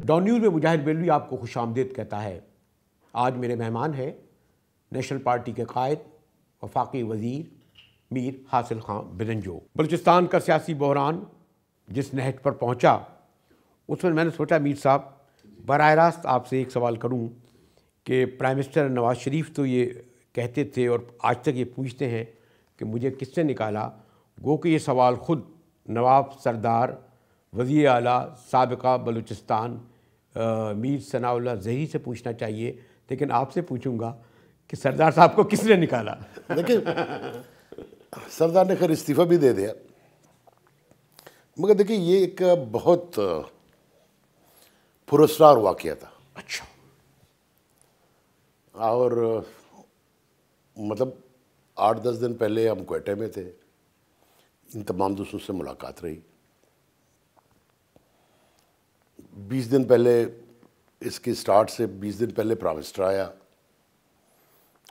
Dawn news میں مجاہد بریلوی آپ کو خوش آمدید کہتا ہے۔ آج میرے مہمان ہیں نیشنل پارٹی کے قائد وفاقی وزیر میر حاصل خان بلنجو۔ بلوچستان کا سیاسی بحران جس نہج پر پہنچا اس میں نے سوچا میر صاحب براہ راست آپ سے ایک سوال کروں کہ پرائم منسٹر نواز شریف تو یہ کہتے تھے اور آج تک یہ پوچھتے ہیں کہ مجھے کس سے نکالا، گو کہ یہ سوال خود نواب سردار وزیر اعلیٰ سابقہ بلوچستان میر ثناء اللہ زہری سے پوچھنا چاہیے، لیکن آپ سے پوچھوں گا کہ سردار صاحب کو کس نے نکالا؟ دیکھیں سردار نے خیر استعفیٰ بھی دے دیا، مگر دیکھیں یہ ایک بہت پراسرار واقعہ تھا۔ اچھا، اور مطلب 8-10 دن پہلے ہم کوئٹہ میں تھے، ان تمام دوستوں سے ملاقات رہی۔ 20 دن پہلے اس کی سٹارٹ سے 20 دن پہلے پرائم منسٹر آیا،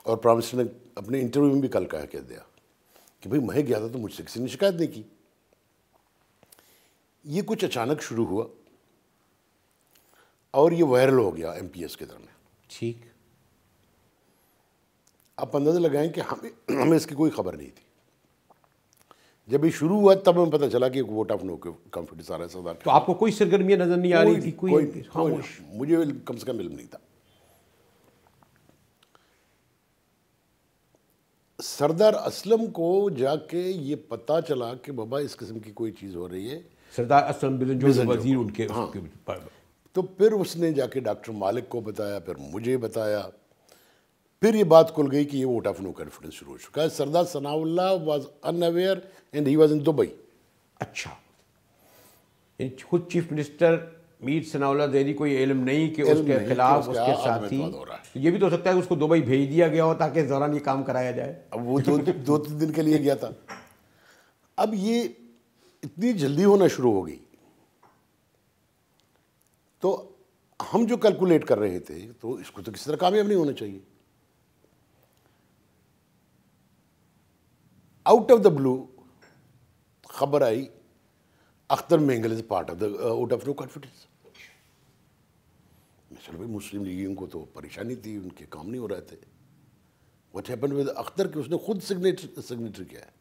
اور پرائم منسٹر نے اپنے انٹرویو میں بھی کل کہہ دیا کہ بھئی میں گیا تھا تو مجھ سے کسی نے شکایت نہیں کی۔ یہ کچھ اچانک شروع ہوا اور یہ وائرل ہو گیا ایم پی ایس کے درمیان۔ ٹھیک، آپ اندازہ لگائیں کہ ہمیں اس کی کوئی خبر نہیں تھی۔ جب یہ شروع ہوا تب ہمیں پتہ چلا کہ ووٹ آف نو کانفیڈنس آ رہا ہے سردار۔ تو آپ کو کوئی سرگرمیاں نظر نہیں آ رہی تھی؟ کوئی خاموش؟ مجھے کم سے کم علم نہیں تھا۔ سردار اسلم کو جا کے یہ پتہ چلا کہ بابا اس قسم کی کوئی چیز ہو رہی ہے، سردار اسلم بلنجو وزیر ان کے تو پھر اس نے جا کے ڈاکٹر مالک کو بتایا، پھر مجھے بتایا، پھر یہ بات کھل گئی کہ یہ ووٹ آف نو کانفیڈنس شروع ہو چکا ہے۔ Sardar Sanaullah was unaware and he was in Dubai. اچھا، خود چیف منسٹر میر ثناء اللہ زہری کو یہ علم نہیں کہ اس کے خلاف اس کے ساتھی، یہ بھی تو ہو سکتا ہے کہ اس کو دبئی بھیج دیا گیا ہو تاکہ اس دوران یہ کام کرایا جائے۔ اب وہ 2-3 دن کے لیے گیا تھا۔ اب یہ اتنی جلدی ہونا شروع ہو گئی تو ہم جو کیلکولیٹ کر رہے تھے تو اس کو تو کسی طرح کامیاب نہیں ہونا چاہیے۔ آؤٹ آف دا بلو خبر آئی Akhtar Mengal is part of the vote of no confidence. چلو بھائی مسلم لیگیوں کو تو پریشانی تھی، ان کے کام نہیں ہو رہے تھے۔ واٹ ہیپن ود اختر کہ اس نے خود سگنیچر کیا ہے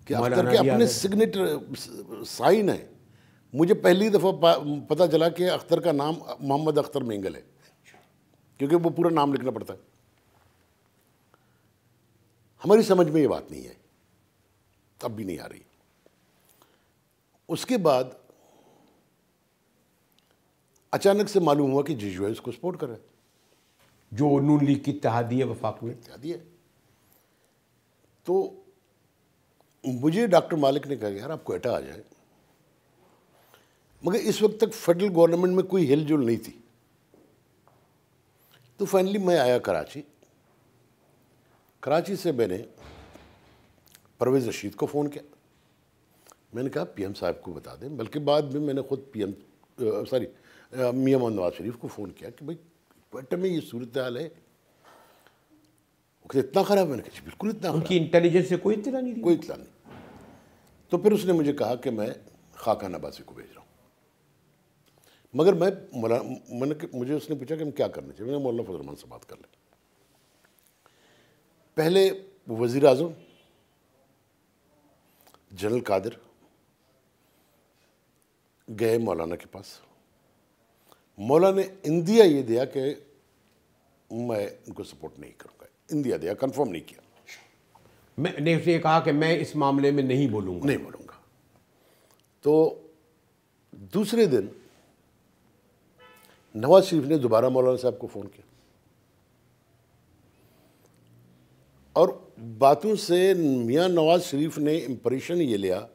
کہ اختر کے اپنے سگنیچر سائن ہے۔ مجھے پہلی دفعہ پتہ چلا کہ اختر کا نام محمد اختر مینگل ہے، کیونکہ وہ پورا نام لکھنا پڑتا ہے۔ ہماری سمجھ میں یہ بات نہیں ہے، اب بھی نہیں آ رہی۔ اس کے بعد اچانک سے معلوم ہوا کہ جی جو ہے اس کو سپورٹ کر رہا ہے، جو نون لیگ کی اتحادیہ وفاق میں اتحادیہ۔ تو مجھے ڈاکٹر مالک نے کہا کہ یار آپ کوئٹہ آ جائیں، مگر اس وقت تک فیڈرل گورنمنٹ میں کوئی ہل جل نہیں تھی۔ تو فائنلی میں آیا کراچی۔ کراچی سے میں نے پرویز رشید کو فون کیا، میں نے کہا پی ایم صاحب کو بتا دیں، بلکہ بعد میں میں نے خود میاں محمد نواز شریف کو فون کیا کہ بھائی کوئٹہ میں یہ صورتحال ہے، وہ کہتے اتنا خراب؟ میں نے کہا بالکل اتنا خراب۔ ان کی انٹیلیجنس سے کوئی اطلاع نہیں دی؟ کوئی اطلاع نہیں۔ تو پھر اس نے مجھے کہا کہ میں خاقان عباسی کو بھیج رہا ہوں، مگر مجھے اس نے پوچھا کہ ہم کیا کرنا چاہیے۔ میں نے مولانا فضل الرحمان سے بات کر لیں۔ پہلے وزیر اعظم جنرل قادر گئے مولانا کے پاس، مولانا نے اندیا یہ دیا کہ میں ان کو سپورٹ نہیں کروں گا، اندیا دیا، کنفرم نہیں کیا۔ میں نے اسے کہا کہ میں اس معاملے میں نہیں بولوں گا۔ تو دوسرے دن نواز شریف نے دوبارہ مولانا صاحب کو فون کیا، اور باتوں سے میاں نواز شریف نے امپریشن یہ لیا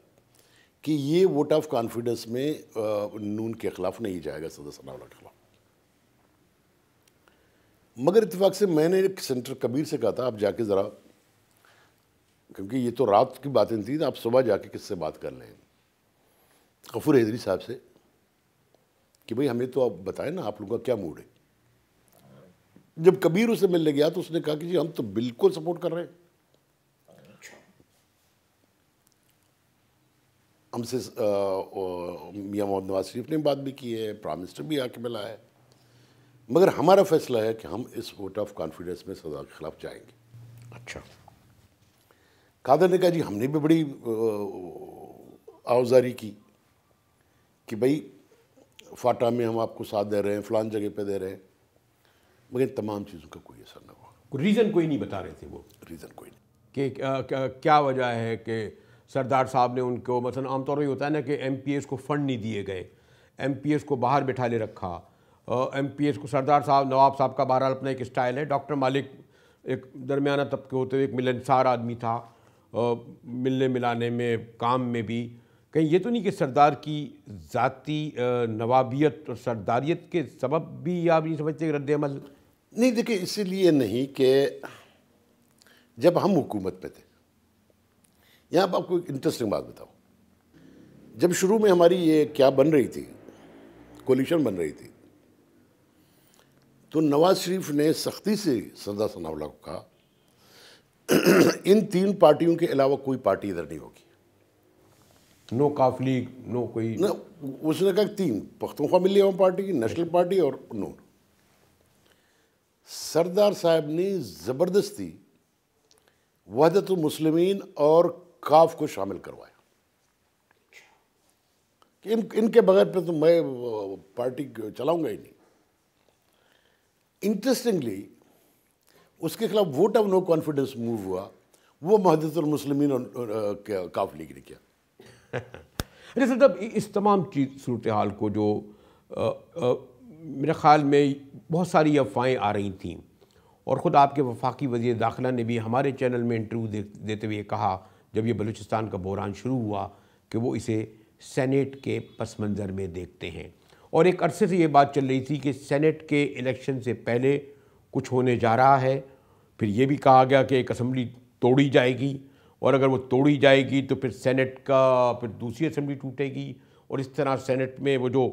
کہ یہ ووٹ آف کانفیڈنس میں نون کے خلاف نہیں جائے گا، صدر ثناء اللہ کے خلاف۔ مگر اتفاق سے میں نے سینٹر کبیر سے کہا تھا آپ جا کے ذرا، کیونکہ یہ تو رات کی باتیں تھیں، آپ صبح جا کے کس سے بات کر لیں، غفور حیدری صاحب سے، کہ بھئی ہمیں تو آپ بتائیں نا آپ لوگوں کا کیا موڈ ہے۔ جب کبیر اسے ملنے گیا تو اس نے کہا کہ جی ہم تو بالکل سپورٹ کر رہے ہیں۔ ہم سے میاں محمد نواز شریف نے بات بھی کی ہے، پرائم منسٹر بھی آ کے ملا ہے، مگر ہمارا فیصلہ ہے کہ ہم اس ووٹ آف کانفیڈنس میں صدر کے خلاف جائیں گے۔ اچھا، قادر نے کہا جی ہم نے بھی بڑی آوزاری کی کہ بھائی فاٹا میں ہم آپ کو ساتھ دے رہے ہیں، فلان جگہ پہ دے رہے ہیں، مگر تمام چیزوں کا کوئی اثر نہ ہوا۔ ریزن کوئی نہیں بتا رہے تھے وہ ریزن کوئی نہیں کہ کیا وجہ ہے کہ سردار صاحب نے ان کو، مثلا عام طور پہ یہ ہوتا ہے نا کہ ایم پی ایس کو فنڈ نہیں دیے گئے، ایم پی ایس کو باہر بٹھا لے رکھا، ایم پی ایس کو سردار صاحب، نواب صاحب کا بہرحال اپنا ایک اسٹائل ہے، ڈاکٹر مالک ایک درمیانہ طبقے ہوتے ہوئے ایک ملنسار آدمی تھا، ملنے ملانے میں، کام میں بھی، کہیں یہ تو نہیں کہ سردار کی ذاتی نوابیت اور سرداریت کے سبب بھی آپ نہیں سمجھتے کہ رد عمل؟ نہیں، دیکھیں اسی لیے نہیں کہ جب ہم حکومت میں تھے، یہاں پہ آپ کو ایک انٹرسٹنگ بات بتاؤں، جب شروع میں ہماری یہ کیا بن رہی تھی، کولیشن بن رہی تھی، تو نواز شریف نے سختی سے سردار ثناء اللہ کو کہا ان 3 پارٹیوں کے علاوہ کوئی پارٹی ادھر نہیں ہوگی۔ نو کاف لیگ، نو کوئی، نہ، اس نے کہا 3 پختونخوا ملی عوام پارٹی، نیشنل پارٹی اور نون۔ سردار صاحب نے زبردستی وحدت المسلمین اور کاف کو شامل کروایا کہ ان کے بغیر پہ تو میں پارٹی چلاؤں گا ہی نہیں۔ انٹرسٹنگلی اس کے خلاف vote of no confidence move ہوا، وہ وحدت المسلمین اور کاف لیگ نے کیا۔ اچھا صاحب، اس تمام صورتحال کو جو میرے خیال میں بہت ساری افواہیں آ رہی تھیں، اور خود آپ کے وفاقی وزیر داخلہ نے بھی ہمارے چینل میں انٹرویو دیتے ہوئے کہا جب یہ بلوچستان کا بحران شروع ہوا کہ وہ اسے سینیٹ کے پس منظر میں دیکھتے ہیں، اور ایک عرصے سے یہ بات چل رہی تھی کہ سینیٹ کے الیکشن سے پہلے کچھ ہونے جا رہا ہے، پھر یہ بھی کہا گیا کہ ایک اسمبلی توڑی جائے گی، اور اگر وہ توڑی جائے گی تو پھر سینٹ کا پھر دوسری اسمبلی ٹوٹے گی، اور اس طرح سینٹ میں وہ جو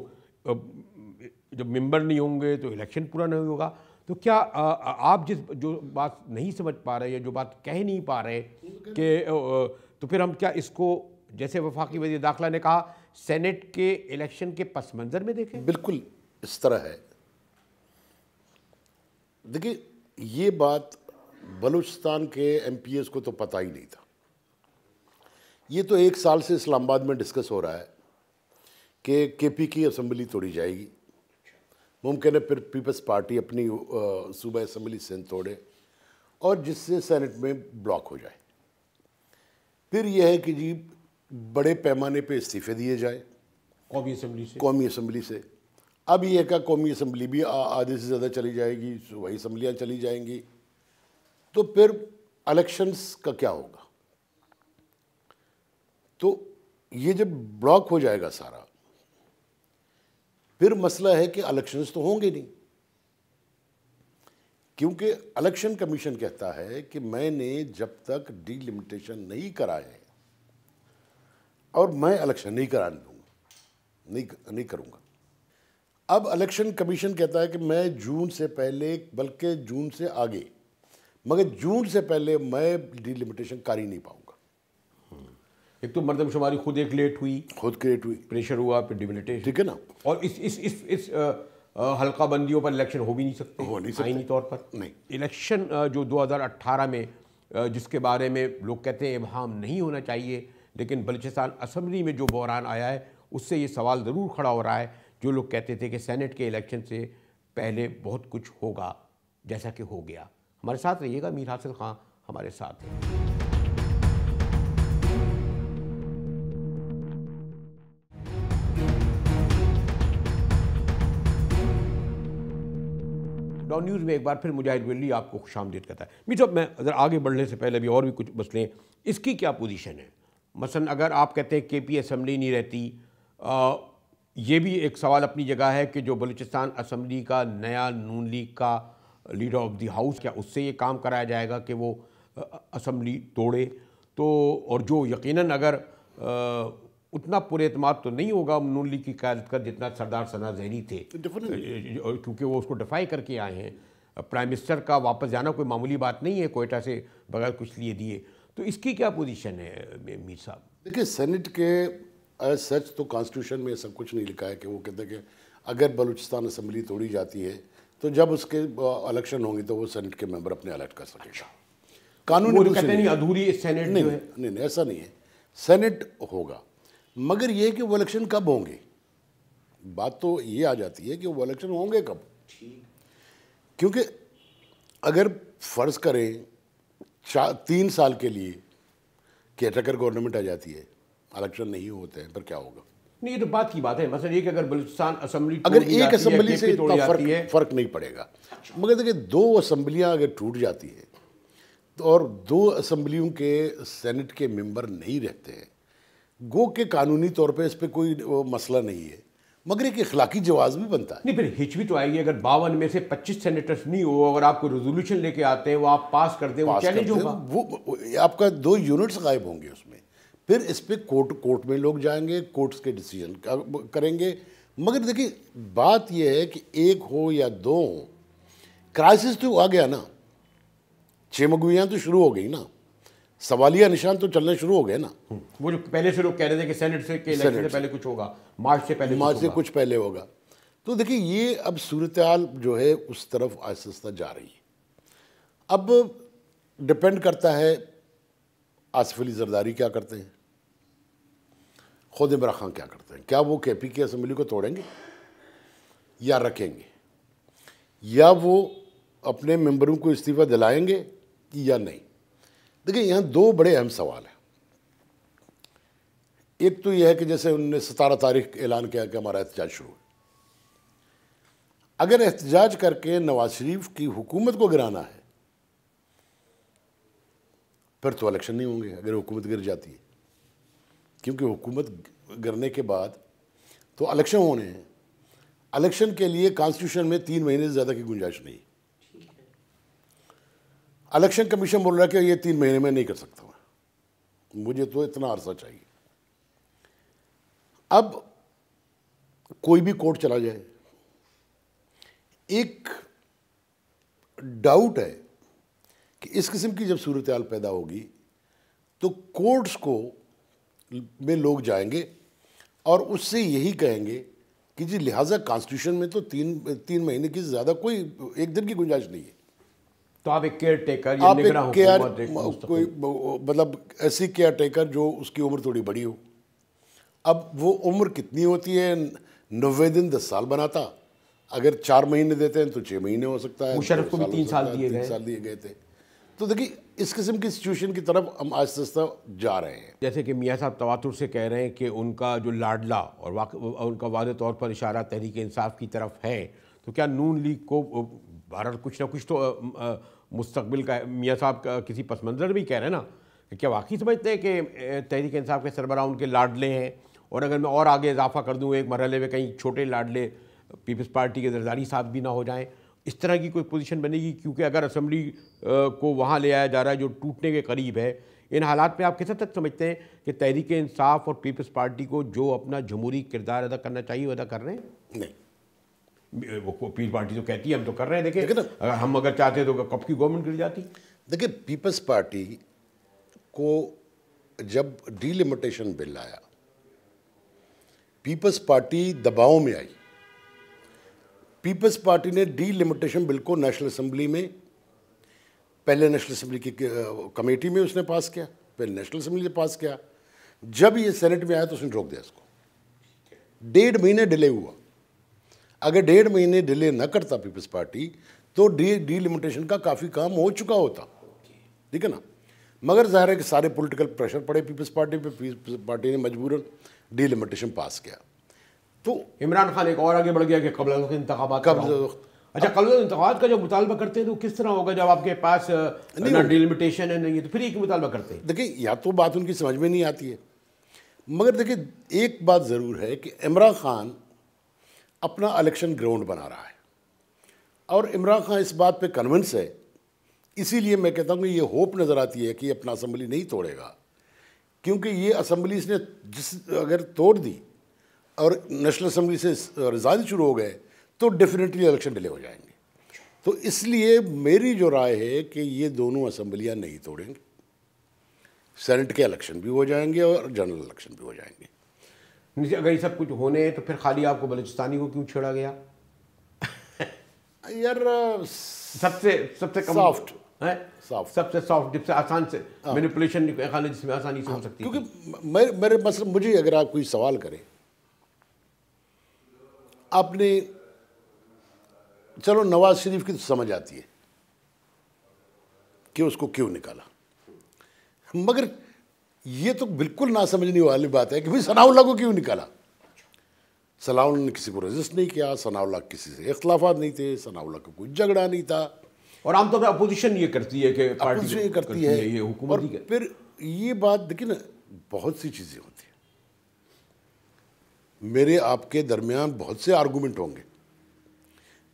جب ممبر نہیں ہوں گے تو الیکشن پورا نہیں ہوگا۔ تو کیا آپ جو بات نہیں سمجھ پا رہے یا جو بات کہہ نہیں پا رہے کہ تو پھر ہم کیا اس کو جیسے وفاقی وزیر داخلہ نے کہا سینٹ کے الیکشن کے پس منظر میں دیکھیں؟ بالکل اس طرح ہے۔ دیکھیں یہ بات بلوچستان کے ایم پی ایس کو تو پتہ ہی نہیں تھا، یہ تو 1 سال سے اسلام آباد میں ڈسکس ہو رہا ہے کہ کے پی کی اسمبلی توڑی جائے گی، ممکن ہے پھر پیپلز پارٹی اپنی صوبہ اسمبلی سندھ توڑے اور جس سے سینٹ میں بلاک ہو جائے، پھر یہ ہے کہ جی بڑے پیمانے پہ استعفے دیے جائے قومی اسمبلی سے۔ اب یہ کہ قومی اسمبلی بھی آدھے سے زیادہ چلی جائے گی، صوبائی اسمبلیاں چلی جائیں گی، تو پھر الیکشنز کا کیا ہوگا؟ تو یہ جب بلاک ہو جائے گا سارا، پھر مسئلہ ہے کہ الیکشنز تو ہوں گے نہیں، کیونکہ الیکشن کمیشن کہتا ہے کہ میں نے جب تک ڈی لمیٹیشن نہیں کرائے اور میں الیکشن نہیں کرانے دوں گا، نہیں کروں گا۔ اب الیکشن کمیشن کہتا ہے کہ میں جون سے پہلے، بلکہ جون سے آگے، مگر جون سے پہلے میں ڈی لمیٹیشن کر ہی نہیں پاؤں گا۔ ایک تو مردم شماری خود ایک لیٹ ہوئی، پریشر ہوا، پھر ڈیملیٹیشن، ٹھیک ہے نا، اور اس حلقہ بندیوں پر الیکشن ہو بھی نہیں سکتے آئینی طور پر۔ نہیں، الیکشن جو 2018 میں جس کے بارے میں لوگ کہتے ہیں ابہام نہیں ہونا چاہیے، لیکن بلوچستان اسمبلی میں جو بحران آیا ہے اس سے یہ سوال ضرور کھڑا ہو رہا ہے، جو لوگ کہتے تھے کہ سینٹ کے الیکشن سے پہلے بہت کچھ ہوگا، جیسا کہ ہو گیا۔ ہمارے ساتھ رہیے گا، میر حاصل خان ہمارے ساتھ ہیں۔ ڈان نیوز میں ایک بار پھر مجاہد ولی آپ کو خوش آمدید کہتا ہے۔ میر صاحب، میں اگر آگے بڑھنے سے پہلے بھی اور بھی کچھ مسئلے، اس کی کیا پوزیشن ہے؟ مثلا اگر آپ کہتے ہیں کے پی اسمبلی نہیں رہتی، یہ بھی ایک سوال اپنی جگہ ہے کہ جو بلوچستان اسمبلی کا نیا نون لیگ کا لیڈر آف دی ہاؤس، کیا اس سے یہ کام کرایا جائے گا کہ وہ اسمبلی توڑے؟ تو اور جو یقیناً اگر اتنا پر اعتماد تو نہیں ہوگا نون لیگ کی قیادت کا جتنا سردار ثناء ظہری تھے، کیونکہ وہ اس کو ڈیفائی کر کے آئے ہیں۔ پرائم منسٹر کا واپس جانا کوئی معمولی بات نہیں ہے کوئٹہ سے بغیر کچھ لیے دیے، تو اس کی کیا پوزیشن ہے میر صاحب؟ دیکھیں سینٹ کے ایز سچ تو کانسٹیٹیوشن میں سب کچھ نہیں لکھا ہے کہ وہ کہتے ہیں کہ اگر بلوچستان اسمبلی توڑی جاتی ہے تو جب اس کے الیکشن ہوں گی تو وہ سینٹ کے ممبر اپنے الیکٹ کر سکے گا. قانونی نہیں ادھوری سینٹ جو ہے نہیں ایسا نہیں ہے. سینٹ ہوگا مگر یہ کہ وہ الیکشن کب ہوں گے, بات تو یہ آ جاتی ہے کہ وہ الیکشن ہوں گے کب. کیونکہ اگر فرض کریں 3 سال کے لیے کیئر ٹیکر گورنمنٹ آ جاتی ہے, الیکشن نہیں ہوتے ہیں, پھر کیا ہوگا؟ نہیں, یہ تو بات کی بات ہے. مثلا یہ کہ اگر بلوچستان اسمبلی اگر ایک اسمبلی سے فرق نہیں پڑے گا, مگر دیکھیں 2 اسمبلیاں اگر ٹوٹ جاتی ہیں اور 2 اسمبلیوں کے سینٹ کے ممبر نہیں رہتے ہیں, گو کہ قانونی طور پہ اس پہ کوئی مسئلہ نہیں ہے, مگر ایک اخلاقی جواز بھی بنتا ہے. نہیں, پھر ہچ بھی تو آئے گی اگر 52 میں سے 25 سینیٹرز نہیں ہو, اگر آپ کو ریزولوشن لے کے آتے ہیں وہ آپ پاس کر دیں, وہ چیلنج ہوگا. وہ آپ کا 2 یونٹس غائب ہوں گے اس میں, پھر اس پہ کورٹ میں لوگ جائیں گے, کورٹس کے ڈیسیجن کریں گے. مگر دیکھیں بات یہ ہے کہ 1 ہو یا 2 ہو, کرائسس تو آ گیا نا, چمگویاں تو شروع ہو گئی نا, سوالیہ نشان تو چلنے شروع ہو گئے نا. وہ جو پہلے سے لوگ کہہ رہے تھے کہ سینٹ سے کہ الیکشن سے پہلے کچھ ہوگا, مارچ سے کچھ پہلے ہوگا. تو دیکھیں یہ اب صورتحال جو ہے اس طرف آہستہ آہستہ جا رہی ہے. اب ڈپینڈ کرتا ہے آصف علی زرداری کیا کرتے ہیں, خود عمران خان کیا کرتے ہیں. کیا وہ کے پی کی اسمبلی کو توڑیں گے یا رکھیں گے, یا وہ اپنے ممبروں کو استعفیٰ دلائیں گے یا نہیں. دیکھیں یہاں 2 بڑے اہم سوال ہیں. ایک تو یہ ہے کہ جیسے انہوں نے 17 تاریخ اعلان کیا کہ ہمارا احتجاج شروع ہے. اگر احتجاج کر کے نواز شریف کی حکومت کو گرانا ہے پھر تو الیکشن نہیں ہوں گے اگر حکومت گر جاتی ہے, کیونکہ حکومت گرنے کے بعد تو الیکشن ہونے ہیں. الیکشن کے لیے کانسٹیٹیوشن میں 3 مہینے سے زیادہ کی گنجائش نہیں. الیکشن کمیشن بول رہا ہے کہ یہ 3 مہینے میں نہیں کر سکتا, مجھے تو اتنا عرصہ چاہیے. اب کوئی بھی کورٹ چلا جائے, ایک ڈاؤٹ ہے کہ اس قسم کی جب صورتحال پیدا ہوگی تو کورٹس کو میں لوگ جائیں گے اور اس سے یہی کہیں گے کہ جی لہٰذا کانسٹیٹیوشن میں تو 3 مہینے کی زیادہ کوئی 1 دن کی گنجائش نہیں ہے. تو آپ ایک کیئر ٹیکر یا نگراں حکومت, کوئی مطلب ایسی کیئر ٹیکر جو اس کی عمر تھوڑی بڑی ہو. اب وہ عمر کتنی ہوتی ہے, 90 دن 10 سال بناتا, اگر 4 مہینے دیتے ہیں تو 6 مہینے ہو سکتا ہے. مشرف کو بھی 3 سال دیے گئے تھے. تو دیکھیے اس قسم کی سچویشن کی طرف ہم آہستہ آہستہ جا رہے ہیں. جیسے کہ میاں صاحب تواتر سے کہہ رہے ہیں کہ ان کا جو لاڈلا اور ان کا واضح طور پر اشارہ تحریک انصاف کی طرف ہے, تو کیا نون لیگ کو بہرحال کچھ نہ کچھ تو مستقبل کا, میاں صاحب کا کسی پس منظر بھی کہہ رہے ہیں نا, کہ کیا واقعی سمجھتے ہیں کہ تحریک انصاف کے سربراہ ان کے لاڈلے ہیں؟ اور اگر میں اور آگے اضافہ کر دوں ایک مرحلے میں کہیں چھوٹے لاڈلے پیپلز پارٹی کے زرداری صاحب بھی نہ ہو جائیں, اس طرح کی کوئی پوزیشن بنے گی؟ کیونکہ اگر اسمبلی کو وہاں لے آیا جا رہا ہے جو ٹوٹنے کے قریب ہے, ان حالات میں آپ کس حد تک سمجھتے ہیں کہ تحریک انصاف اور پیپلز پارٹی کو جو اپنا جمہوری کردار ادا کرنا چاہیے وہ ادا کر رہے ہیں؟ نہیں, وہ پیپلز پارٹی تو کہتی ہے ہم تو کر رہے ہیں. دیکھیں ہم اگر چاہتے تو کب کی گورنمنٹ گر جاتی. دیکھیں پیپلز پارٹی کو جب ڈی لمیٹیشن بل آیا, پیپلز پارٹی دباؤ میں آئی. پیپلز پارٹی نے ڈی لمیٹیشن بل کو نیشنل اسمبلی میں, پہلے نیشنل اسمبلی کی کمیٹی میں اس نے پاس کیا, پھر نیشنل اسمبلی نے پاس کیا. جب یہ سینٹ میں آیا تو اس نے روک دیا اس کو. 1.5 مہینے ڈیلے ہوا. اگر 1.5 مہینے ڈیلے نہ کرتا پیپلز پارٹی تو ڈی لمیٹیشن کا کافی کام ہو چکا ہوتا, ٹھیک ہے نا. مگر ظاہر ہے کہ سارے پولیٹیکل پریشر پڑے پیپلز پارٹی پہ, پیپلز پارٹی نے مجبوراً ڈی لمیٹیشن پاس کیا. تو عمران خان ایک اور آگے بڑھ گیا کہ قبل انتخابات. اچھا, قبل انتخابات کا جو مطالبہ کرتے ہیں تو کس طرح ہوگا جب آپ کے پاس ڈی لمیٹیشن ہے نہیں ہے, تو پھر ایک مطالبہ کرتے ہیں؟ دیکھیں یا تو بات ان کی سمجھ میں نہیں آتی ہے, مگر دیکھیں ایک بات ضرور ہے کہ عمران خان اپنا الیکشن گراؤنڈ بنا رہا ہے اور عمران خان اس بات پہ کنونس ہے. اسی لیے میں کہتا ہوں کہ یہ ہوپ نظر آتی ہے کہ یہ اپنا اسمبلی نہیں توڑے گا, کیونکہ یہ اسمبلی اس نے اگر توڑ دی اور نیشنل اسمبلی سے ریزائن شروع ہو گئے تو ڈیفینیٹلی الیکشن ڈیلے ہو جائیں گے. تو اس لیے میری جو رائے ہے کہ یہ دونوں اسمبلیاں نہیں توڑیں گے, سینٹ کے الیکشن بھی ہو جائیں گے اور جنرل الیکشن بھی ہو جائیں گے. اگر یہ سب کچھ ہونے تو پھر خالی آپ کو بلوچستانی کو کیوں چھیڑا گیا؟ یار سب سے کم سافٹ سب سے سافٹ، جس سے آسان سے مینیپولیشن جس میں آسانی سے ہو سکتی ہے. کیونکہ میرے مثلا مجھے اگر آپ کوئی سوال کریں، آپ نے چلو نواز شریف کی تو سمجھ آتی ہے کہ اس کو کیوں نکالا، مگر یہ تو بالکل نہ سمجھنے والی بات ہے کہ بھائی ثناء اللہ کو کیوں نکالا. ثناء اللہ نے کسی کو رجسٹ نہیں کیا، ثناء اللہ کسی سے اختلافات نہیں تھے، ثناء اللہ کا کوئی جھگڑا نہیں تھا. اور عام طور پر اپوزیشن یہ کرتی ہے کہ اپوزیشن یہ کرتی ہے، یہ اور حکومت ہی پھر یہ بات دیکھیں نا، بہت سی چیزیں ہوتی ہیں. میرے آپ کے درمیان بہت سے آرگومنٹ ہوں گے،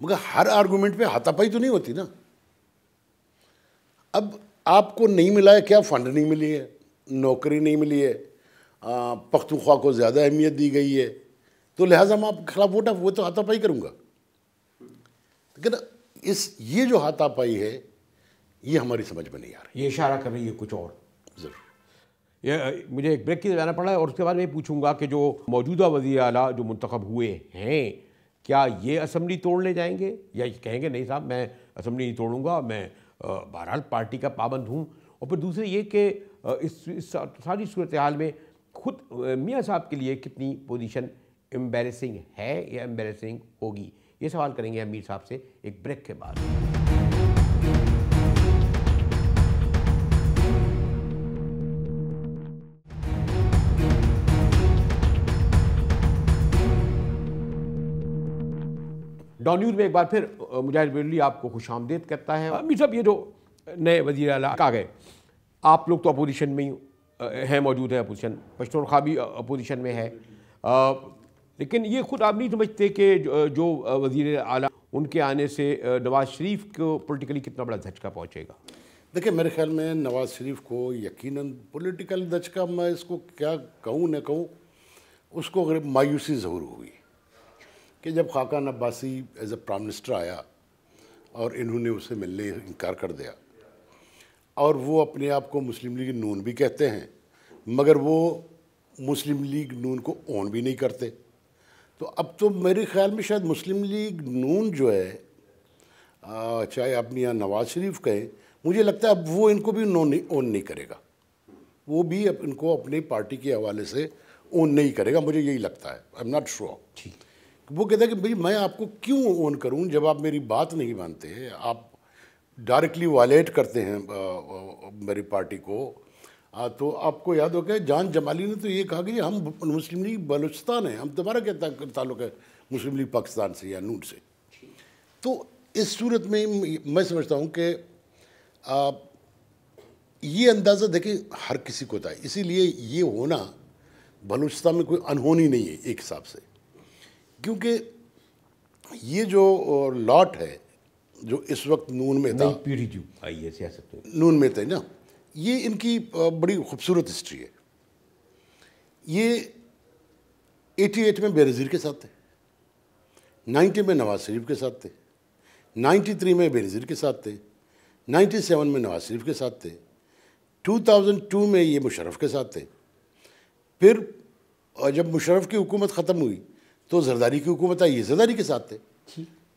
مگر ہر آرگومنٹ پہ ہاتھا پائی تو نہیں ہوتی نا. اب آپ کو نہیں ملا ہے، کیا فنڈ نہیں ملی ہے، نوکری نہیں ملی ہے، پختونخوا کو زیادہ اہمیت دی گئی ہے، تو لہٰذا میں آپ کے خلاف وہ تو ہاتھا پائی کروں گا. لیکن یہ جو ہاتھا پائی ہے یہ ہماری سمجھ میں نہیں آ رہی. یہ اشارہ کر رہی ہے کچھ اور. ضرور. مجھے ایک بریک کی جانا پڑا ہے، اور اس کے بعد میں پوچھوں گا کہ جو موجودہ وزیر اعلیٰ جو منتخب ہوئے ہیں، کیا یہ اسمبلی توڑنے جائیں گے، یا یہ کہیں گے نہیں صاحب میں اسمبلی نہیں توڑوں گا، میں بہرحال پارٹی کا پابند ہوں. اور پھر دوسرے یہ کہ اس ساری صورتحال میں خود میاں صاحب کے لیے کتنی پوزیشن امبیرسنگ ہے یا امبیرسنگ ہوگی، یہ سوال کریں گے امیر صاحب سے ایک بریک کے بعد. ڈان نیوز میں ایک بار پھر مجاہد بریلوی آپ کو خوش آمدید کرتا ہے. امیر صاحب، یہ جو نئے وزیر اعلیٰ آ گئے، آپ لوگ تو اپوزیشن میں ہی ہیں، موجود ہیں اپوزیشن، پشتونخوا بھی اپوزیشن میں ہے، لیکن یہ خود آپ نہیں سمجھتے کہ جو وزیر اعلیٰ ان کے آنے سے نواز شریف کو پولیٹیکلی کتنا بڑا دھچکا پہنچے گا؟ دیکھیں میرے خیال میں نواز شریف کو یقیناً پولیٹیکل دھچکا، میں اس کو کیا کہوں نہ کہوں، اس کو مایوسی ضرور ہوئی کہ جب Khaqan Abbasi as a prime minister آیا اور انہوں نے اسے ملنے انکار کر دیا، اور وہ اپنے آپ کو مسلم لیگ نون بھی کہتے ہیں مگر وہ مسلم لیگ نون کو اون بھی نہیں کرتے. تو اب تو میرے خیال میں شاید مسلم لیگ نون جو ہے، چاہے اپنی یہاں نواز شریف کہیں، مجھے لگتا ہے اب وہ ان کو بھی اون نہیں کرے گا، وہ بھی اب ان کو اپنی پارٹی کے حوالے سے اون نہیں کرے گا. مجھے یہی لگتا ہے، آئی ایم ناٹ شیور. وہ کہتا ہے کہ بھئی میں آپ کو کیوں اون کروں جب آپ میری بات نہیں مانتے، آپ ڈائریکٹلی وائلیٹ کرتے ہیں میری پارٹی کو. تو آپ کو یاد ہوگا جان جمالی نے تو یہ کہا کہ ہم مسلم لیگ بلوچستان ہیں، ہم تمہارا کیا تعلق ہے مسلم لیگ پاکستان سے یا نون سے. تو اس صورت میں میں سمجھتا ہوں کہ یہ اندازہ دیکھیں ہر کسی کو تھا، اسی لیے یہ ہونا بلوچستان میں کوئی انہونی نہیں ہے ایک حساب سے، کیونکہ یہ جو لاٹ ہے جو اس وقت نون میں تھا، پیڑھی جو آئی ہے سیاست میں نون میں تھے نا، یہ ان کی بڑی خوبصورت ہسٹری ہے. یہ 88 میں بے نظیر کے ساتھ تھے، 90 میں نواز شریف کے ساتھ تھے، 93 میں بے نظیر کے ساتھ تھے، 97 میں نواز شریف کے ساتھ تھے، 2002 میں یہ مشرف کے ساتھ تھے. پھر جب مشرف کی حکومت ختم ہوئی تو زرداری کی حکومت آئی، یہ زرداری کے ساتھ تھے.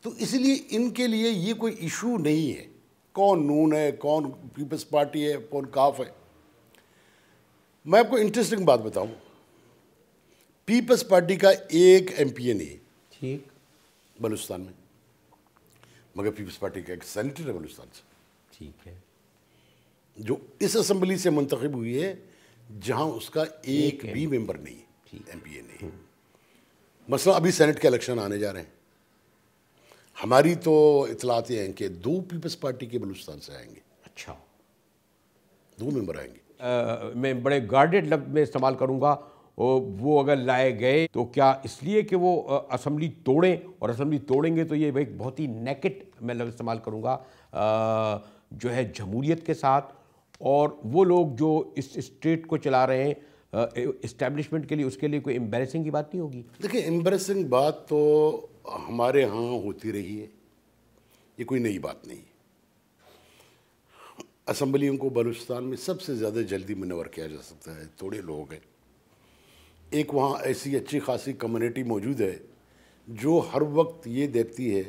تو اس لیے ان کے لیے یہ کوئی ایشو نہیں ہے کون نون ہے، کون پیپلز پارٹی ہے، کون کاف ہے. میں آپ کو انٹرسٹنگ بات بتاؤں، پیپلز پارٹی کا ایک ایم پی اے نہیں ہے بلوچستان میں، مگر پیپلز پارٹی کا ایک سینیٹر ہے بلوچستان سے، ٹھیک ہے، جو اس اسمبلی سے منتخب ہوئی ہے جہاں اس کا ایک بھی ممبر نہیں ہے، ایم پی اے نہیں ہے. مثلا ابھی سینٹ کے الیکشن آنے جا رہے ہیں، ہماری تو اطلاعات یہ ہیں کہ 2 پیپلز پارٹی کے بلوچستان سے آئیں گے. اچھا، 2 ممبر آئیں گے. میں بڑے گارڈڈ لفظ میں استعمال کروں گا، وہ اگر لائے گئے تو کیا اس لیے کہ وہ اسمبلی توڑیں، اور اسمبلی توڑیں گے تو یہ ایک بہت ہی نیکٹ میں لفظ استعمال کروں گا جو ہے جمہوریت کے ساتھ، اور وہ لوگ جو اس اسٹیٹ کو چلا رہے ہیں اسٹیبلشمنٹ کے لیے، اس کے لیے کوئی امبیرسنگ کی بات نہیں ہوگی؟ دیکھیں امبیرسنگ بات تو ہمارے ہاں ہوتی رہی ہے، یہ کوئی نئی بات نہیں. اسمبلیوں کو بلوچستان میں سب سے زیادہ جلدی منور کیا جا سکتا ہے، تھوڑے لوگ ہیں. ایک وہاں ایسی اچھی خاصی کمیونٹی موجود ہے جو ہر وقت یہ دیکھتی ہے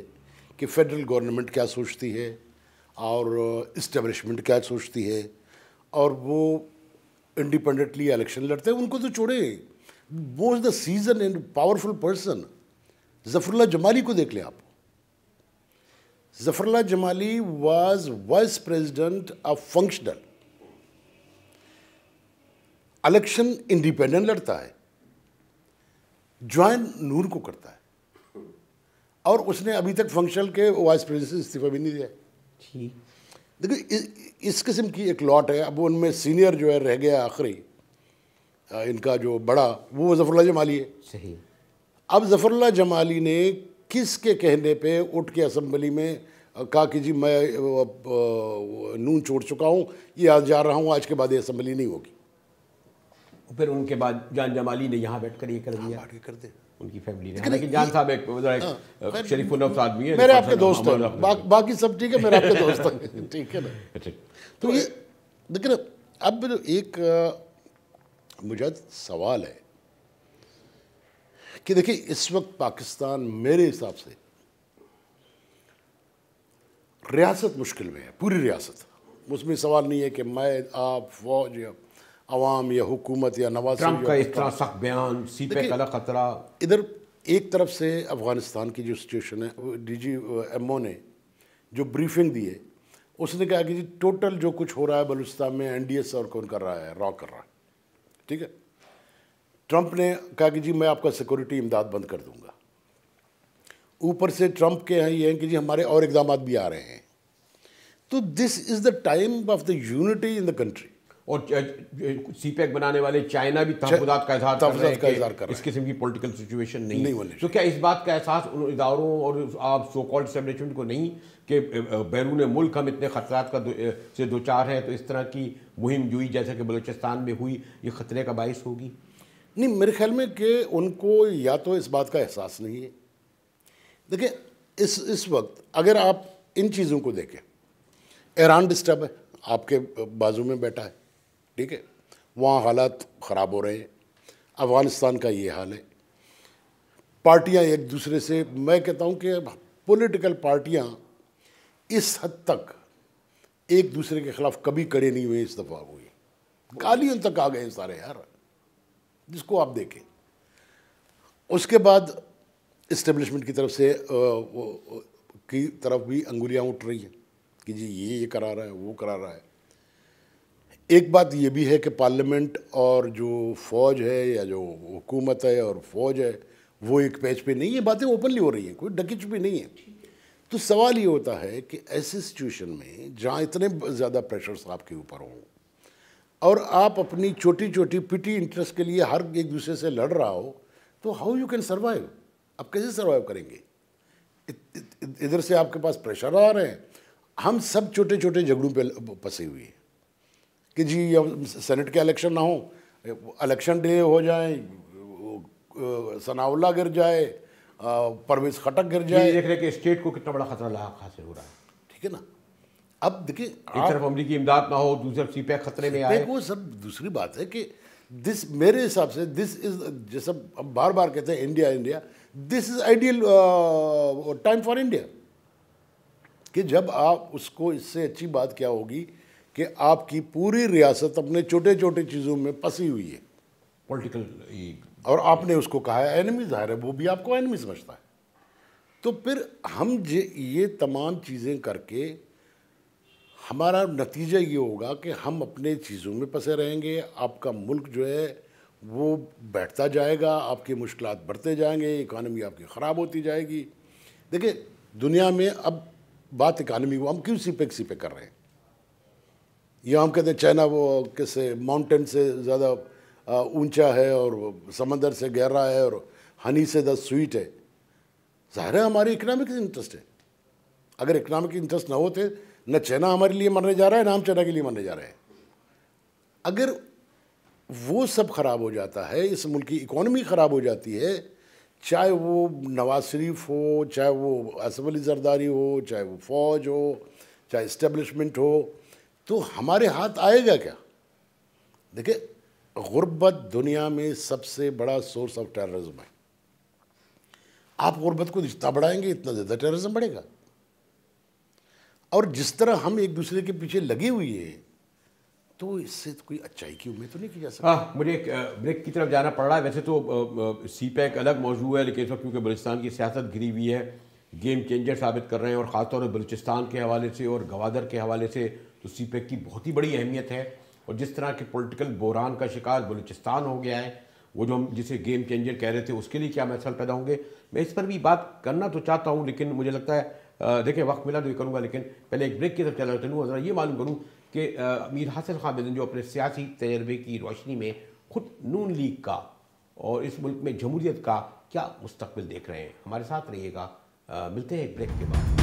کہ فیڈرل گورنمنٹ کیا سوچتی ہے اور اسٹیبلشمنٹ کیا سوچتی ہے، اور وہ انڈیپینڈنٹلی الیکشن لڑتے ہیں. ان کو تو چھوڑے، most the season and powerful person Zafarullah Jamali کو دیکھ لیں آپ. Zafarullah Jamali was vice president of functional. Election independent لڑتا ہے، جوائن نور کو کرتا ہے، اور اس نے ابھی تک فنکشنل کے وائس پریزیڈنٹ سے استعفیٰ بھی نہیں دیا. دیکھیں اس قسم کی ایک لاٹ ہے. اب ان میں سینئر جو ہے رہ گیا آخری، ان کا جو بڑا، وہ ظفر اللہ جمالی ہے. صحیح. اب ظفر اللہ جمالی نے کس کے کہنے پہ اٹھ کے اسمبلی میں کہا کہ جی میں نون چھوڑ چکا ہوں، یہ آج جا رہا ہوں، آج کے بعد یہ اسمبلی نہیں ہوگی. پھر ان کے بعد جان جمالی نے یہاں بیٹھ کر یہ کر دیا. کر دے ان کی فیملی نے. حالانکہ جان صاحب ایک شریف النفس آدمی ہے. میرے آپ کے دوست ہیں، باقی سب ٹھیک ہے، میرے آپ کے دوست ہیں. ٹھیک ہے نا. تو یہ دیکھیں نا، اب ایک مجھے سوال ہے کہ دیکھیں اس وقت پاکستان میرے حساب سے ریاست مشکل میں ہے، پوری ریاست. اس میں سوال نہیں ہے کہ میں، آپ، فوج یا عوام یا حکومت یا نواز ٹرمپ کا اس طرح سخت بیان، سی پے کا خطرہ. ادھر ایک طرف سے افغانستان کی جو سچویشن ہے، ڈی جی ایم او نے جو بریفنگ دی ہے، اس نے کہا کہ جی ٹوٹل جو کچھ ہو رہا ہے بلوچستان میں این ڈی ایس اور کون کر رہا ہے، را کر رہا ہے. ٹھیک ہے. ٹرمپ نے کہا کہ جی میں آپ کا سیکورٹی امداد بند کر دوں گا. اوپر سے ٹرمپ کے ہیں یہ ہیں کہ جی ہمارے اور اقدامات بھی آ رہے ہیں. تو this is the time of the unity in the country. اور سی پیک بنانے والے چائنا بھی تحفظات کا اظہار کر رہے ہیں کہ اس قسم کی پولیٹیکل سچویشن نہیں ہے. تو کیا اس بات کا احساس ان اداروں اور آپ سو کالڈ اسٹیبلشمنٹ کو نہیں کہ بیرون ملک ہم اتنے خطرات کا سے دوچار ہیں، تو اس طرح کی مہم جوئی جیسا کہ بلوچستان میں ہوئی یہ خطرے کا باعث ہوگی؟ نہیں، میرے خیال میں کہ ان کو یا تو اس بات کا احساس نہیں ہے. دیکھیں اس وقت اگر آپ ان چیزوں کو دیکھیں، ایران ڈسٹرب ہے، آپ کے بازو میں بیٹھا ہے. ٹھیک ہے. وہاں حالات خراب ہو رہے ہیں. افغانستان کا یہ حال ہے. پارٹیاں ایک دوسرے سے، میں کہتا ہوں کہ پولیٹیکل پارٹیاں اس حد تک ایک دوسرے کے خلاف کبھی کڑے نہیں ہوئے، اس دفعہ ہوئی. گالیوں تک آ گئے سارے یار، جس کو آپ دیکھیں. اس کے بعد اسٹیبلشمنٹ کی طرف بھی انگلیاں اٹھ رہی ہیں کہ جی یہ کرا رہا ہے، وہ کرا رہا ہے. ایک بات یہ بھی ہے کہ پارلیمنٹ اور جو فوج ہے یا جو حکومت ہے اور فوج ہے وہ ایک پیج پہ نہیں ہے. باتیں اوپنلی ہو رہی ہیں، کوئی ڈکچ بھی نہیں ہے. تو سوال یہ ہوتا ہے کہ ایسی سچویشن میں جہاں اتنے زیادہ پریشرز آپ کے اوپر ہوں اور آپ اپنی چھوٹی چھوٹی پٹی انٹرسٹ کے لیے ہر ایک دوسرے سے لڑ رہا ہو، تو ہاؤ یو کین سروائیو؟ آپ کیسے سروائیو کریں گے؟ ادھر سے آپ کے پاس پریشر آ رہے ہیں. ہم سب چھوٹے چھوٹے جھگڑوں پہ پھنسے ہوئے ہیں کہ جی سینٹ کے الیکشن نہ ہوں، الیکشن ڈے ہو جائیں، ثناء اللہ گر جائے، پرویز خٹک گر جائے. دیکھ رہے کہ اسٹیٹ کو کتنا بڑا خطرہ لاحق حاصل ہو رہا ہے. ٹھیک ہے نا. اب دیکھیں ایک طرف امریکی امداد نہ ہو، دوسری طرف سی پیک خطرے میں آئے. وہ سب دوسری بات ہے کہ دس میرے حساب سے دس از، جیسا ہم بار بار کہتے ہیں India, this is ideal time for India. کہ جب آپ اس کو، اس سے اچھی بات کیا ہوگی کہ آپ کی پوری ریاست اپنے چھوٹے چھوٹے چیزوں میں پھنسی ہوئی ہے پولیٹیکل، اور آپ نے اس کو کہا ہے اینمی. ظاہر ہے وہ بھی آپ کو اینمی سمجھتا ہے. تو پھر ہم یہ تمام چیزیں کر کے ہمارا نتیجہ یہ ہوگا کہ ہم اپنے چیزوں میں پھنسے رہیں گے. آپ کا ملک جو ہے وہ بیٹھتا جائے گا، آپ کی مشکلات بڑھتے جائیں گے، اکانومی آپ کی خراب ہوتی جائے گی. دیکھیں دنیا میں اب بات اکانومی کو ہم کیوں سی پے کر رہے ہیں؟ یہ ہم کہتے ہیں چائنا وہ کیسے ماؤنٹین سے زیادہ اونچا ہے اور سمندر سے گہرا ہے اور ہنی سے دا سویٹ ہے. ظاہر ہے ہماری اکنامک انٹرسٹ ہے. اگر اکنامک انٹرسٹ نہ ہوتے، نہ چائنا ہمارے لیے مرنے جا رہا ہے، نہ ہم چائنا کے لیے مرنے جا رہے ہیں. اگر وہ سب خراب ہو جاتا ہے، اس ملک کی اکانومی خراب ہو جاتی ہے، چاہے وہ نواز شریف ہو، چاہے وہ آصف علی زرداری ہو، چاہے وہ فوج ہو، چاہے اسٹیبلشمنٹ ہو، تو ہمارے ہاتھ آئے گا کیا؟ دیکھیں غربت دنیا میں سب سے بڑا سورس آف ٹیررزم ہے. آپ غربت کو جتنا بڑھائیں گے اتنا زیادہ ٹیررزم بڑھے گا. اور جس طرح ہم ایک دوسرے کے پیچھے لگے ہوئی ہیں تو اس سے کوئی اچھائی کی امید تو نہیں کی جا سکتی. مجھے ایک بریک کی طرف جانا پڑ رہا ہے. ویسے تو سی پیک الگ موضوع ہے، لیکن اس وقت کیونکہ بلوچستان کی سیاست گھری ہوئی ہے، گیم چینجر ثابت کر رہے ہیں، اور خاص طور پر بلوچستان کے حوالے سے اور گوادر کے حوالے سے تو سی پیک کی بہت ہی بڑی اہمیت ہے. اور جس طرح کے پولیٹیکل بحران کا شکار بلوچستان ہو گیا ہے، وہ جو ہم جسے گیم چینجر کہہ رہے تھے، اس کے لیے کیا مسائل پیدا ہوں گے، میں اس پر بھی بات کرنا تو چاہتا ہوں. لیکن مجھے لگتا ہے دیکھیں وقت ملا تو یہ کروں گا، لیکن پہلے ایک بریک کی طرف چلا چلوں. ذرا یہ معلوم کروں کہ میر حاصل خان بدنجو اپنے سیاسی تجربے کی روشنی میں خود نون لیگ کا اور اس ملک میں جمہوریت کا کیا مستقبل دیکھ رہے ہیں. ہمارے ساتھ رہیے گا، ملتے ہیں ایک بریک کے بعد.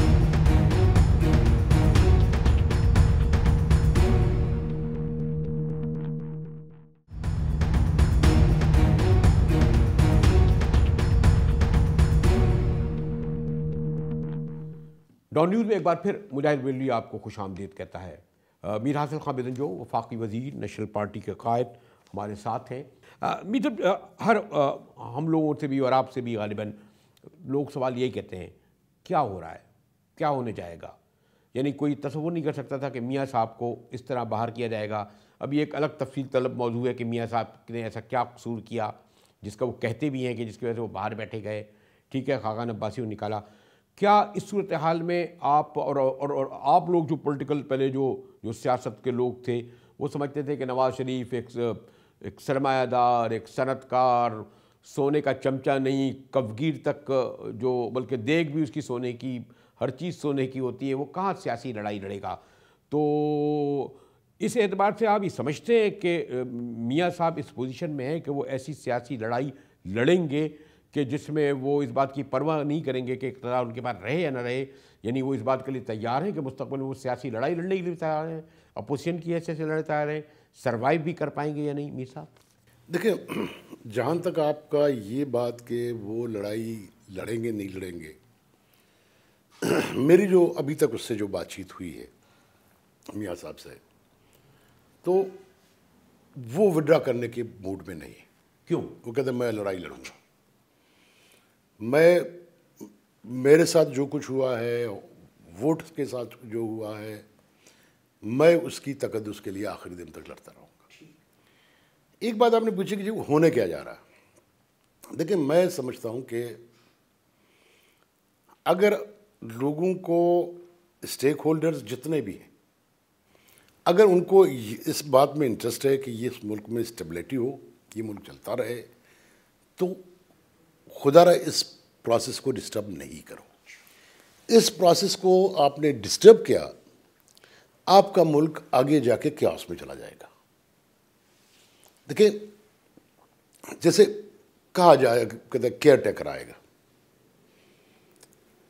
ڈان نیوز میں ایک بار پھر مجاہد ویلوی آپ کو خوش آمدید کہتا ہے. میر حاصل خان بدنجو وفاقی وزیر نیشنل پارٹی کے قائد ہمارے ساتھ ہیں. میر ہر ہم لوگوں سے بھی اور آپ سے بھی غالباً لوگ سوال یہی کہتے ہیں کیا ہو رہا ہے، کیا ہونے جائے گا. یعنی کوئی تصور نہیں کر سکتا تھا کہ میاں صاحب کو اس طرح باہر کیا جائے گا. اب یہ ایک الگ تفصیل طلب موضوع ہے کہ میاں صاحب نے ایسا کیا قصور کیا جس کا وہ کہتے بھی ہیں کہ جس کی وجہ سے وہ باہر بیٹھے گئے. ٹھیک ہے، خاقان عباسی کو نکالا. کیا اس صورتحال میں آپ اور آپ لوگ جو پولیٹیکل پہلے جو سیاست کے لوگ تھے وہ سمجھتے تھے کہ نواز شریف ایک سرمایہ دار، ایک صنعت کار، سونے کا چمچہ نہیں، کفگیر تک جو بلکہ دیگ بھی اس کی سونے کی، ہر چیز سونے کی ہوتی ہے، وہ کہاں سیاسی لڑائی لڑے گا. تو اس اعتبار سے آپ یہ سمجھتے ہیں کہ میاں صاحب اس پوزیشن میں ہیں کہ وہ ایسی سیاسی لڑائی لڑیں گے کہ جس میں وہ اس بات کی پرواہ نہیں کریں گے کہ اقتدار ان کے پاس رہے یا نہ رہے. یعنی وہ اس بات کے لیے تیار ہیں کہ مستقبل میں وہ سیاسی لڑائی لڑنے کے لیے تیار ہیں، اپوزیشن کی حیثیت سے لڑنے تیار ہیں، سروائیو بھی کر پائیں گے یا نہیں. میر صاحب دیکھیں، جہاں تک آپ کا یہ بات کہ وہ لڑائی لڑیں گے نہیں لڑیں گے، میری جو ابھی تک اس سے جو بات چیت ہوئی ہے میاں صاحب سے، تو وہ وڈرا کرنے کے موڈ میں نہیں ہے. کیوں؟ وہ کہتے ہیں میں لڑائی لڑوں گا. میرے ساتھ جو کچھ ہوا ہے، ووٹ کے ساتھ جو ہوا ہے، میں اس کی تقدس کے لیے آخری دن تک لڑتا رہوں گا. ایک بات آپ نے پوچھی کہ وہ ہونے کیا جا رہا ہے. دیکھیں، میں سمجھتا ہوں کہ اگر لوگوں کو اسٹیک ہولڈرز جتنے بھی ہیں، اگر ان کو اس بات میں انٹرسٹ ہے کہ یہ اس ملک میں اسٹیبلٹی ہو، یہ ملک چلتا رہے، تو خدا را اس پروسیس کو ڈسٹرب نہیں کرو. اس پروسیس کو آپ نے ڈسٹرب کیا، آپ کا ملک آگے جا کے کیاس میں چلا جائے گا. دیکھیں، جیسے کہا جائے کہ کیئر ٹیکر آئے گا.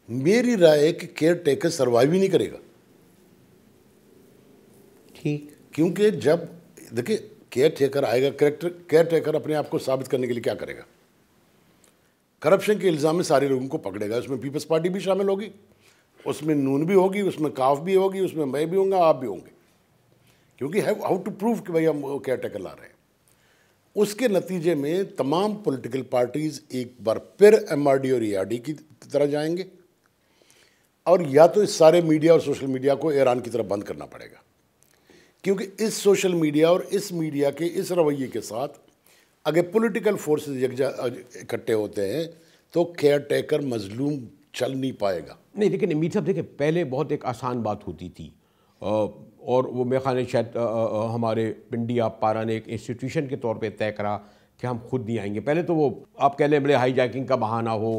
میری رائے ہے کہ کیئر ٹیکر سروائیو ہی نہیں کرے گا. ٹھیک، کیونکہ جب دیکھیں کیئر ٹیکر آئے گا، کیئر ٹیکر اپنے آپ کو ثابت کرنے کے لیے کیا کرے گا؟ کرپشن کے الزام میں سارے لوگوں کو پکڑے گا. اس میں پیپلز پارٹی بھی شامل ہوگی، اس میں نون بھی ہوگی، اس میں کاف بھی ہوگی، اس میں میں بھی ہوں گا، آپ بھی ہوں گے. کیونکہ ہاؤ ٹو پروو کہ بھائی ہم کیئر ٹیکر لا رہے ہیں. اس کے نتیجے میں تمام پولیٹیکل پارٹیز ایک بار پھر ایم آر ڈی اور ای آر ڈی کی طرح جائیں گے، اور یا تو اس سارے میڈیا اور سوشل میڈیا کو ایران کی طرف بند کرنا پڑے گا. کیونکہ اس سوشل میڈیا اور اس میڈیا کے اس رویے کے ساتھ اگر پولیٹیکل فورسز یکجا اکٹھے ہوتے ہیں تو کیئر ٹیکر مظلوم چل نہیں پائے گا. نہیں، لیکن امیر صاحب دیکھیں، پہلے بہت ایک آسان بات ہوتی تھی، اور وہ میرے خیال ہے شاید ہمارے پنڈی آپ پارا نے ایک انسٹیٹیوشن کے طور پہ طے کرا کہ ہم خود نہیں آئیں گے. پہلے تو وہ آپ کہہ لیں بڑے ہائی جیکنگ کا بہانہ ہو،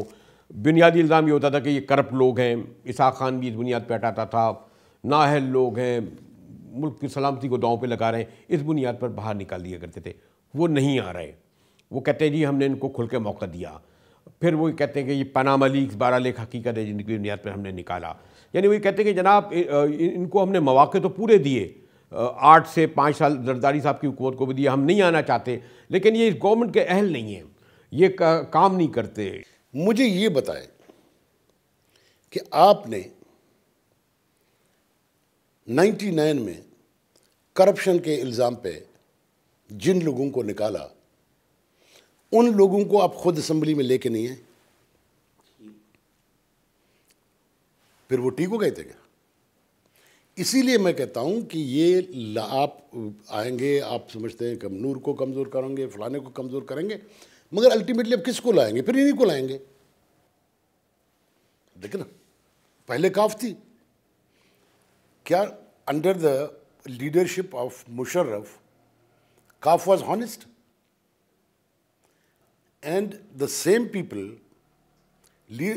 بنیادی الزام یہ ہوتا تھا کہ یہ کرپٹ لوگ ہیں، اسحاق خان بھی اس بنیاد پہ ہٹاتا تھا، نااہل لوگ ہیں، ملک کی سلامتی کو داؤں پہ لگا رہے ہیں، اس بنیاد پر باہر نکال دیا کرتے تھے. وہ نہیں آ رہے. وہ کہتے ہیں جی ہم نے ان کو کھل کے موقع دیا. پھر وہ کہتے ہیں کہ یہ پاناما لیکس 12 لیک حقیقت ہے جن کی بنیاد پر ہم نے نکالا. یعنی وہ کہتے ہیں کہ جناب ان کو ہم نے مواقع تو پورے دیے، 8 سے 5 سال زرداری صاحب کی حکومت کو بھی دیا، ہم نہیں آنا چاہتے، لیکن یہ اس گورنمنٹ کے اہل نہیں ہیں، یہ کام نہیں کرتے. مجھے یہ بتائیں کہ آپ نے 99 میں کرپشن کے الزام پہ جن لوگوں کو نکالا ان لوگوں کو آپ خود اسمبلی میں لے کے نہیں ہیں، پھر وہ ٹھیک ہو گئے تھے کیا؟ اسی لیے میں کہتا ہوں کہ یہ آپ آئیں گے، آپ سمجھتے ہیں کہ نور کو کمزور کریں گے، فلانے کو کمزور کریں گے، مگر الٹیمیٹلی اب کس کو لائیں گے؟ پھر انہیں کو لائیں گے. دیکھیں نا، پہلے کاف تھی، کیا under the leadership of Musharraf کاف was honest and the same people,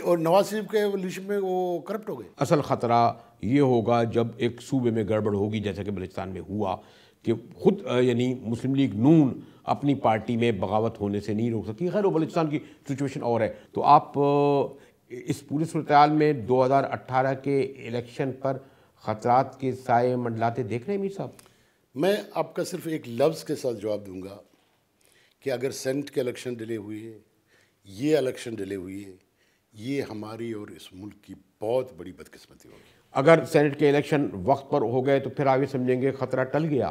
اور نواز شریف کے لیڈرشپ میں وہ کرپٹ ہو گئے. اصل خطرہ یہ ہوگا جب ایک صوبے میں گڑبڑ ہوگی، جیسا کہ بلوچستان میں ہوا، کہ خود یعنی مسلم لیگ نون اپنی پارٹی میں بغاوت ہونے سے نہیں روک سکتی. خیر وہ بلوچستان کی سچویشن اور ہے. تو آپ اس پوری صورتحال میں 2018 کے الیکشن پر خطرات کے سائے منڈلاتے دیکھ رہے ہیں میر صاحب؟ میں آپ کا صرف ایک لفظ کے ساتھ جواب دوں گا کہ اگر سینٹ کے الیکشن ڈیلے ہوئی ہے، یہ الیکشن ڈیلے ہوئی ہے، یہ ہماری اور اس ملک کی بہت بڑی بدقسمتی ہوگی. اگر سینٹ کے الیکشن وقت پر ہو گئے تو پھر آگے سمجھیں گے خطرہ ٹل گیا،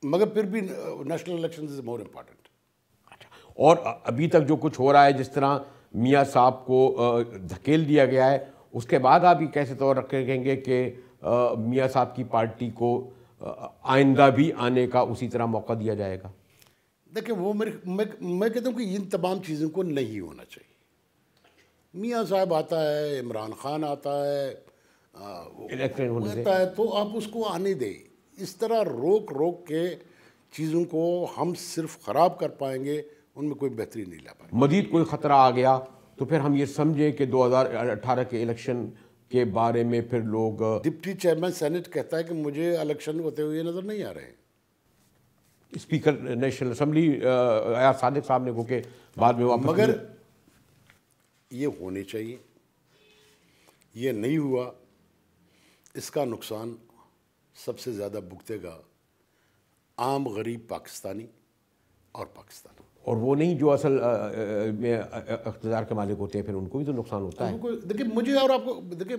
مگر پھر بھی نیشنل الیکشن از مور امپارٹنٹ. اور ابھی تک جو کچھ ہو رہا ہے، جس طرح میاں صاحب کو دھکیل دیا گیا ہے، اس کے بعد آپ یہ کیسے طور رکھیں گے کہ میاں صاحب کی پارٹی کو آئندہ بھی آنے کا اسی طرح موقع دیا جائے گا؟ دیکھیں وہ میں کہتا ہوں کہ ان تمام چیزوں کو نہیں ہونا چاہیے. میاں صاحب آتا ہے، عمران خان آتا ہے، تو آپ اس کو آنے دیں. اس طرح روک روک کے چیزوں کو ہم صرف خراب کر پائیں گے، ان میں کوئی بہتری نہیں لا پائیں گے. مزید کوئی خطرہ آ گیا تو پھر ہم یہ سمجھیں کہ 2018 کے الیکشن کے بارے میں پھر لوگ، ڈپٹی چیئرمین سینٹ کہتا ہے کہ مجھے الیکشن ہوتے ہوئے نظر نہیں آ رہے ہیں. Speaker national assembly Ayaz Sadiq صاحب نے کو کہ بعد میں واپس، مگر یہ ہونے چاہیے، یہ نہیں ہوا. اس کا نقصان سب سے زیادہ بھگتے گا عام غریب پاکستانی اور پاکستان. اور وہ نہیں جو اصل میں اقتدار کے مالک ہوتے ہیں، پھر ان کو بھی تو نقصان ہوتا ہے. دیکھیں مجھے اور آپ کو، دیکھیں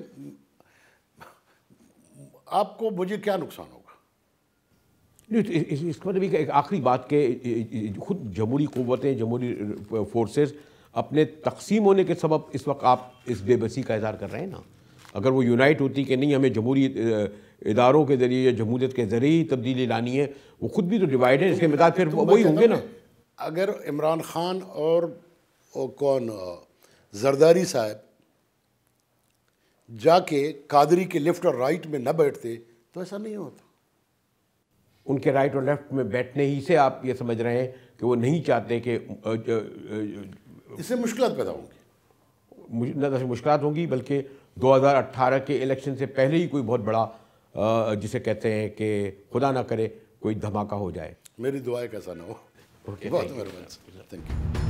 آپ کو مجھے کیا نقصان ہوگا؟ اس کا مطلب ایک آخری بات کہ خود جمہوری قوتیں، جمہوری فورسز اپنے تقسیم ہونے کے سبب اس وقت آپ اس بے بسی کا اظہار کر رہے ہیں نا. اگر وہ یونائٹ ہوتی کہ نہیں ہمیں جمہوری اداروں کے ذریعے یا جمہوریت کے ذریعے ہی تبدیلی لانی ہے، وہ خود بھی تو ڈیوائڈ ہے، اس کے مزاج پھر وہی ہوں گے نا. اگر عمران خان اور کون زرداری صاحب جا کے قادری کے لیفٹ اور رائٹ میں نہ بیٹھتے تو ایسا نہیں ہوتا. ان کے رائٹ اور لیفٹ میں بیٹھنے ہی سے آپ یہ سمجھ رہے ہیں کہ وہ نہیں چاہتے کہ اس سے مشکلات پیدا ہوں گی. نہ صرف مشکلات ہوں گی بلکہ 2018 کے الیکشن سے پہلے ہی کوئی بہت بڑا جسے کہتے ہیں کہ خدا نہ کرے کوئی دھماکہ ہو جائے. میری دعا ہے کہ ایسا نہ ہو. بہت مہربانی. Thank you.